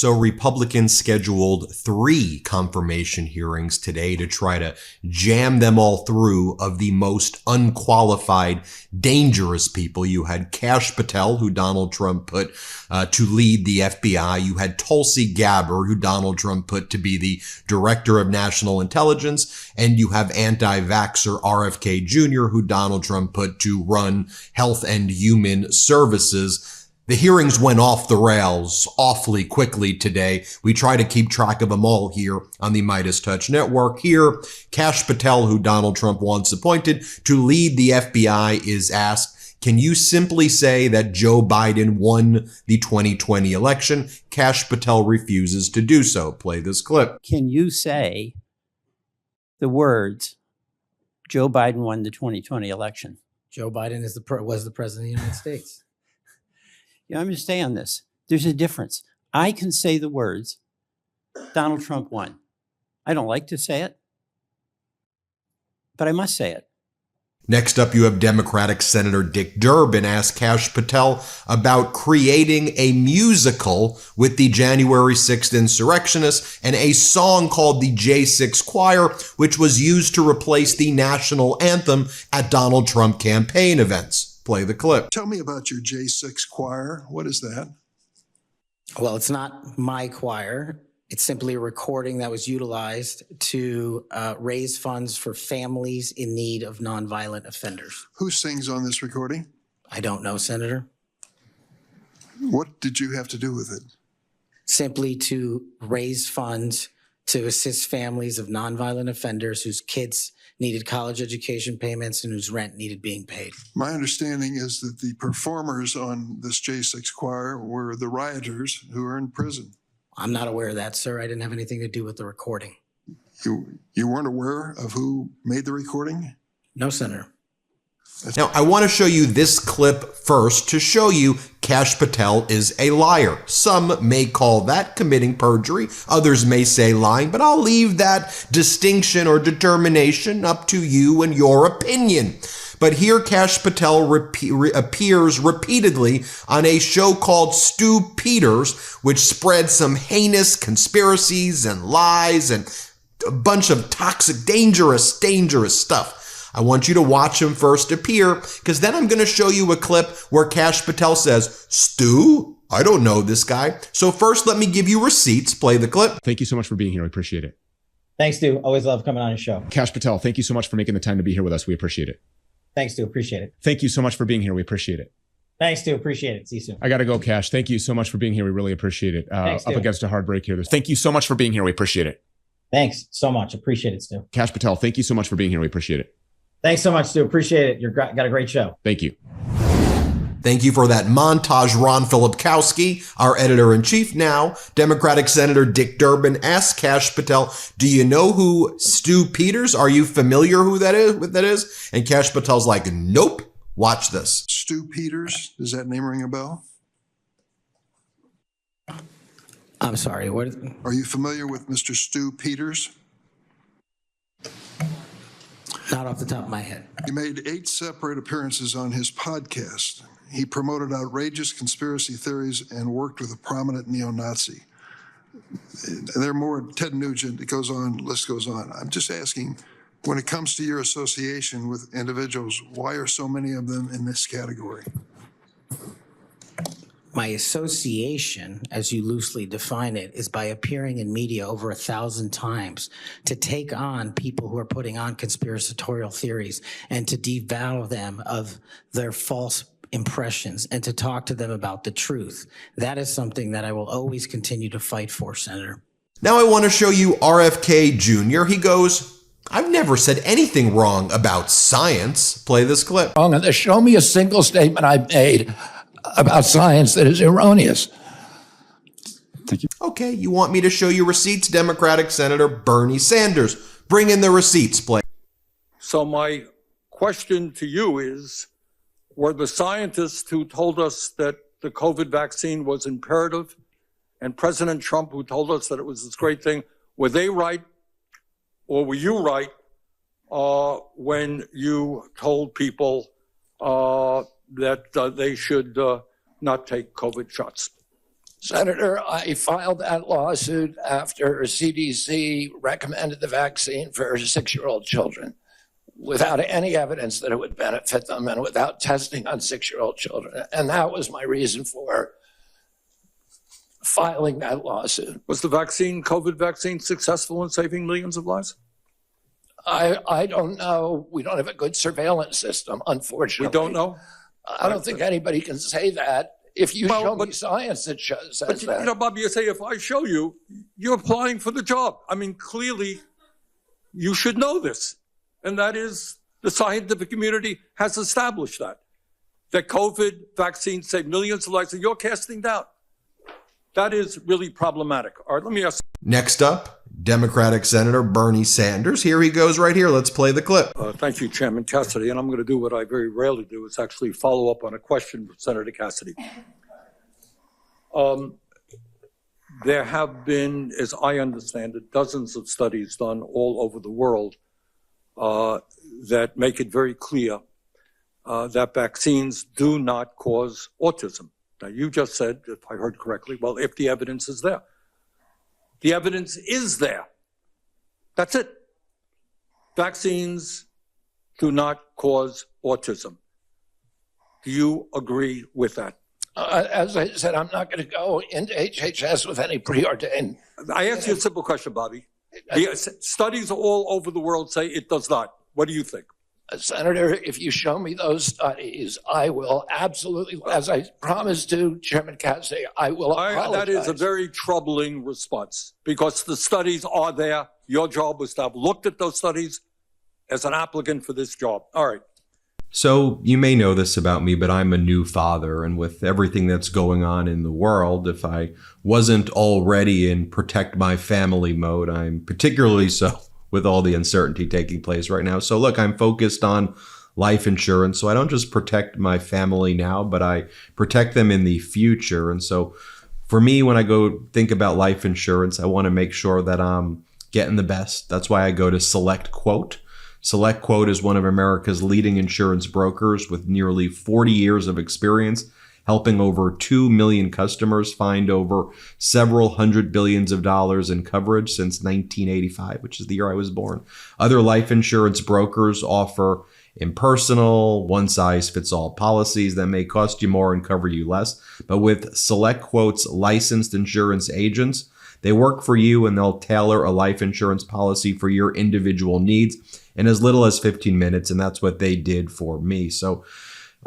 So Republicans scheduled 3 confirmation hearings today to try to jam them all through of the most unqualified, dangerous people. You had Kash Patel, who Donald Trump put to lead the FBI. You had Tulsi Gabbard, who Donald Trump put to be the director of national intelligence. And you have anti-vaxxer RFK Jr., who Donald Trump put to run Health and Human Services. The hearings went off the rails awfully quickly today. We try to keep track of them all here on the MeidasTouch network. Here, Kash Patel, who Donald Trump once appointed to lead the FBI, is asked, can you simply say that Joe Biden won the 2020 election? Kash Patel refuses to do so. Play this clip. Can you say the words, Joe Biden won the 2020 election? Joe Biden was the president of the United States. You know, I'm going to stay on this. There's a difference. I can say the words, Donald Trump won. I don't like to say it, but I must say it. Next up, you have Democratic Senator Dick Durbin asked Kash Patel about creating a musical with the January 6th insurrectionists and a song called the J6 Choir, which was used to replace the national anthem at Donald Trump campaign events. Play the clip. Tell me about your J6 choir. What is that? Well, it's not my choir. It's simply a recording that was utilized to raise funds for families in need of nonviolent offenders. Who sings on this recording? I don't know, Senator. What did you have to do with it? Simply to raise funds to assist families of nonviolent offenders whose kids needed college education payments and whose rent needed being paid. My understanding is that the performers on this J6 choir were the rioters who are in prison. I'm not aware of that, sir. I didn't have anything to do with the recording. You weren't aware of who made the recording? No, Senator. Now, I want to show you this clip first to show you Kash Patel is a liar. Some may call that committing perjury. Others may say lying, but I'll leave that distinction or determination up to you and your opinion. But here Kash Patel appears repeatedly on a show called Stu Peters, which spreads some heinous conspiracies and lies and a bunch of toxic, dangerous stuff. I want you to watch him first appear, because then I'm going to show you a clip where Kash Patel says, Stu, I don't know this guy. So first, let me give you receipts. Play the clip. Thank you so much for being here. We appreciate it. Thanks, Stu. Always love coming on your show. Kash Patel, thank you so much for making the time to be here with us. We appreciate it. Thanks, Stu. Appreciate it. Thank you so much for being here. We appreciate it. Thanks, Stu. Appreciate it. See you soon. I got to go, Kash. Thank you so much for being here. We really appreciate it. Thanks, up against a hard break here. Thank you so much for being here. We appreciate it. Thanks so much. Appreciate it, Stu. Kash Patel, thank you so much for being here. We appreciate it. Thanks so much, Stu. Appreciate it. You've got a great show. Thank you. Thank you for that montage, Ron Filipkowski, our editor-in-chief. Now, Democratic Senator Dick Durbin asks Kash Patel, do you know who Stu Peters? Are you familiar who that is? And Kash Patel's like, nope. Watch this. Stu Peters, does that name ring a bell? I'm sorry, what? Are you familiar with Mr. Stu Peters? Not off the top of my head. He made 8 separate appearances on his podcast. He promoted outrageous conspiracy theories and worked with a prominent neo-Nazi. There are more. Ted Nugent, it goes on, list goes on. I'm just asking, when it comes to your association with individuals, why are so many of them in this category? My association, as you loosely define it, is by appearing in media over 1,000 times to take on people who are putting on conspiratorial theories and to devour them of their false impressions and to talk to them about the truth. That is something that I will always continue to fight for, Senator. Now I want to show you RFK Jr. He goes, I've never said anything wrong about science. Play this clip. Show me a single statement I've made about science that is erroneous. Thank you. Okay, you want me to show you receipts? Democratic Senator Bernie Sanders. Bring in the receipts, play. So my question to you is, were the scientists who told us that the COVID vaccine was imperative and President Trump who told us that it was this great thing, were they right or were you right when you told people that they should not take COVID shots? Senator, I filed that lawsuit after CDC recommended the vaccine for 6-year-old children without any evidence that it would benefit them and without testing on 6-year-old children. And that was my reason for filing that lawsuit. Was the COVID vaccine successful in saving millions of lives? I don't know. We don't have a good surveillance system, unfortunately. We don't know? I don't think anybody can say that. If you show me science that says that. You know, Bob, you say if I show you, you're applying for the job. I mean, clearly, you should know this. And that is, the scientific community has established that COVID vaccines save millions of lives, and you're casting doubt. That is really problematic. All right, let me ask. Next up, Democratic Senator Bernie Sanders. Here he goes right here. Let's play the clip. Thank you, Chairman Cassidy. And I'm going to do what I very rarely do, is actually follow up on a question from Senator Cassidy. There have been, as I understand it, dozens of studies done all over the world that make it very clear that vaccines do not cause autism. Now, you just said, if I heard correctly, well, if the evidence is there. The evidence is there. That's it. Vaccines do not cause autism. Do you agree with that? As I said, I'm not going to go into HHS with any preordained. I asked you a simple question, Bobby. The studies all over the world say it does not. What do you think? Senator, if you show me those studies, I will absolutely, as I promised to Chairman Cassidy, I will apologize. That is a very troubling response, because the studies are there. Your job was to have looked at those studies as an applicant for this job. All right. So you may know this about me, but I'm a new father. And with everything that's going on in the world, if I wasn't already in protect my family mode, I'm particularly so with all the uncertainty taking place right now. So look, I'm focused on life insurance. So I don't just protect my family now, but I protect them in the future. And so for me, when I go think about life insurance, I want to make sure that I'm getting the best. That's why I go to Select Quote. Select Quote is one of America's leading insurance brokers with nearly 40 years of experience, helping over 2 million customers find over several hundred billions of dollars in coverage since 1985, which is the year I was born. Other life insurance brokers offer impersonal, one-size-fits-all policies that may cost you more and cover you less. But with Select Quote's licensed insurance agents, they work for you and they'll tailor a life insurance policy for your individual needs in as little as 15 minutes. And that's what they did for me. So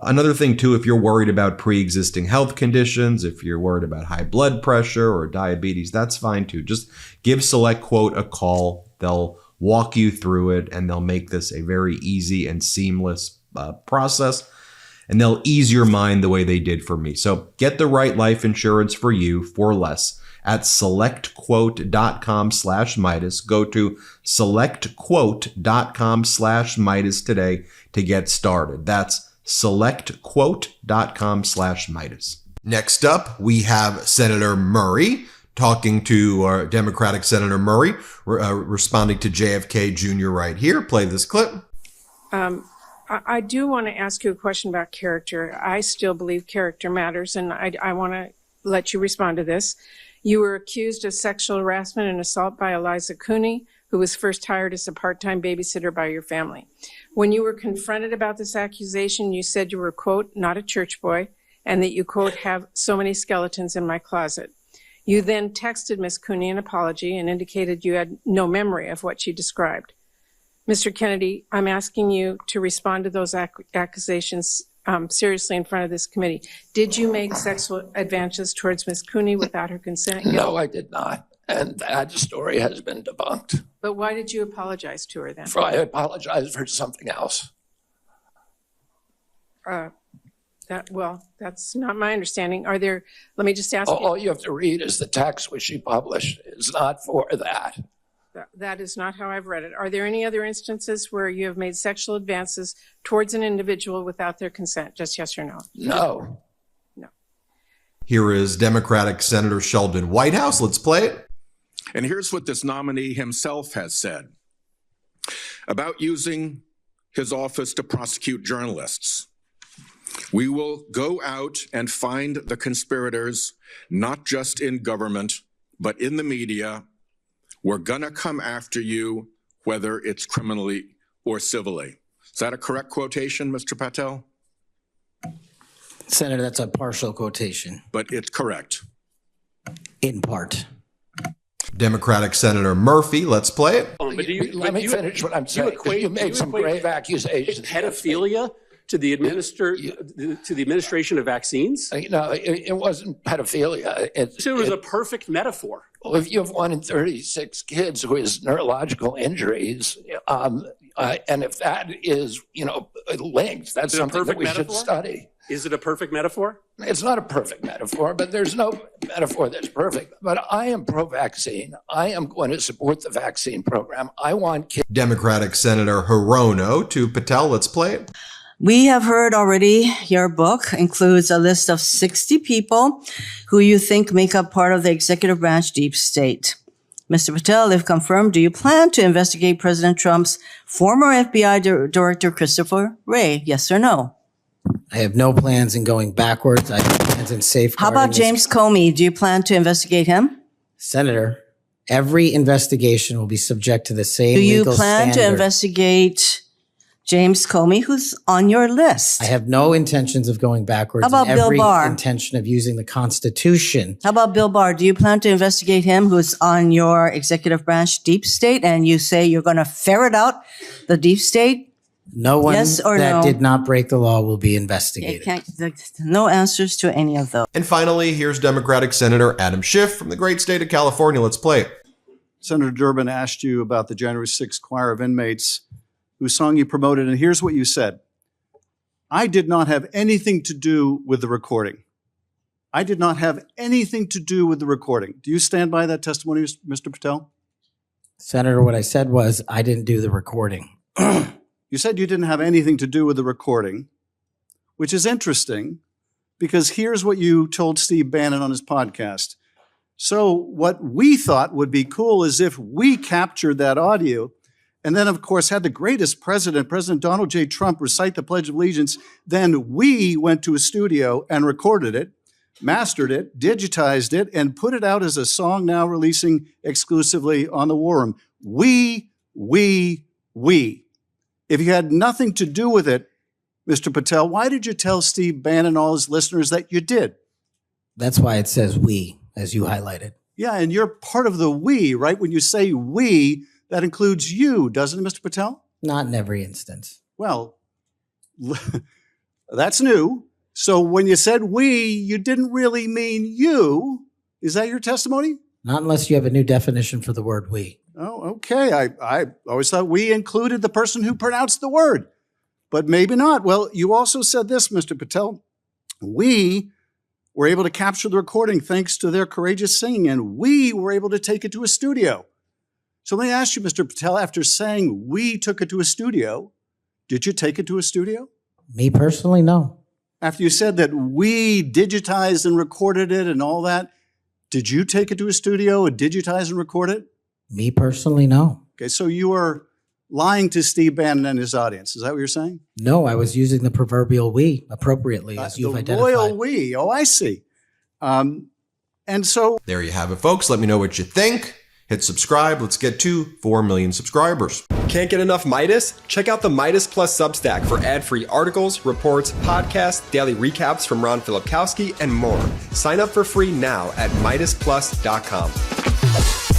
another thing, too, if you're worried about pre-existing health conditions, if you're worried about high blood pressure or diabetes, that's fine, too. Just give Select Quote a call. They'll walk you through it, and they'll make this a very easy and seamless process. And they'll ease your mind the way they did for me. So get the right life insurance for you for less at selectquote.com/Meidas. Go to selectquote.com/Meidas today to get started. That's selectquote.com/Meidas. Next up, we have Senator Murray talking to Democratic Senator Murray, responding to JFK Jr. right here. Play this clip. I do want to ask you a question about character. I still believe character matters, and I want to let you respond to this. You were accused of sexual harassment and assault by Eliza Cooney, who was first hired as a part-time babysitter by your family. When you were confronted about this accusation, you said you were, quote, not a church boy, and that you, quote, have so many skeletons in my closet. You then texted Ms. Cooney an apology and indicated you had no memory of what she described. Mr. Kennedy, I'm asking you to respond to those accusations seriously in front of this committee. Did you make sexual advances towards Ms. Cooney without her consent? No, I did not. And that story has been debunked. But why did you apologize to her then? I apologize for something else. That's not my understanding. Let me just ask you. All you have to read is the text which she published. It's not for that. That is not how I've read it. Are there any other instances where you have made sexual advances towards an individual without their consent? Just yes or no? No. No. Here is Democratic Senator Sheldon Whitehouse. Let's play it. And here's what this nominee himself has said about using his office to prosecute journalists. We will go out and find the conspirators, not just in government, but in the media. We're gonna come after you, whether it's criminally or civilly. Is that a correct quotation, Mr. Patel? Senator, that's a partial quotation, But it's correct. in part. Democratic Senator Murphy, let's play it. Let me finish what I'm saying. You made some grave accusations. Pedophilia to the administration of vaccines? It wasn't pedophilia. So it was a perfect metaphor. Well, if you have 1 in 36 kids who has neurological injuries, and if that is, linked, that's something that we should study. Is it a perfect metaphor? It's not a perfect metaphor, but there's no metaphor that's perfect. But I am pro-vaccine. I am going to support the vaccine program. I want kids. Democratic Senator Hirono to Patel, let's play it. We have heard already your book includes a list of 60 people who you think make up part of the executive branch deep state. Mr. Patel, if confirmed, do you plan to investigate President Trump's former FBI Director Christopher Wray? Yes or no? I have no plans in going backwards. I have plans in safeguarding. How about James Comey? Do you plan to investigate him? Senator, every investigation will be subject to the same legal standard. Do you plan to investigate James Comey, who's on your list? I have no intentions of going backwards. How about and Bill every Barr? intention of using the Constitution. How about Bill Barr? Do you plan to investigate him, who's on your executive branch deep state, and you say you're going to ferret out the deep state? No one Yes or that no? did not break the law will be Okay, investigated. no answers to any of those. And finally, here's Democratic Senator Adam Schiff from the great state of California. Let's play it. Senator Durbin asked you about the January 6th choir of inmates whose song you promoted, and here's what you said. I did not have anything to do with the recording. I did not have anything to do with the recording. Do you stand by that testimony, Mr. Patel? Senator, what I said was I didn't do the recording. You said you didn't have anything to do with the recording, which is interesting because here's what you told Steve Bannon on his podcast. So what we thought would be cool is if we captured that audio and then, of course, had the greatest president, President Donald J. Trump, recite the Pledge of Allegiance, then we went to a studio and recorded it, mastered it, digitized it, and put it out as a song now releasing exclusively on the War Room. We. If you had nothing to do with it, Mr. Patel, why did you tell Steve Bannon and all his listeners that you did? That's why it says we, as you highlighted. Yeah, and you're part of the we, right? When you say we, that includes you, doesn't it, Mr. Patel? Not in every instance. Well, that's new. So when you said we, you didn't really mean you. Is that your testimony? Not unless you have a new definition for the word we. Oh, okay. I always thought we included the person who pronounced the word, but maybe not. Well, you also said this, Mr. Patel. We were able to capture the recording thanks to their courageous singing, and we were able to take it to a studio. So let me ask you, Mr. Patel, after saying we took it to a studio, did you take it to a studio? Me personally, no. After you said that we digitized and recorded it and all that, did you take it to a studio and digitize and record it? Me personally, no. Okay, so you are lying to Steve Bannon and his audience. Is that what you're saying? No, I was using the proverbial we appropriately, as you've the identified. royal we. Oh, I see. And so There you have it, folks. Let me know what you think. Hit subscribe. Let's get to 4 million subscribers. Can't get enough Meidas? Check out the Meidas Plus Substack for ad-free articles, reports, podcasts, daily recaps from Ron Filipkowski, and more. Sign up for free now at MeidasPlus.com.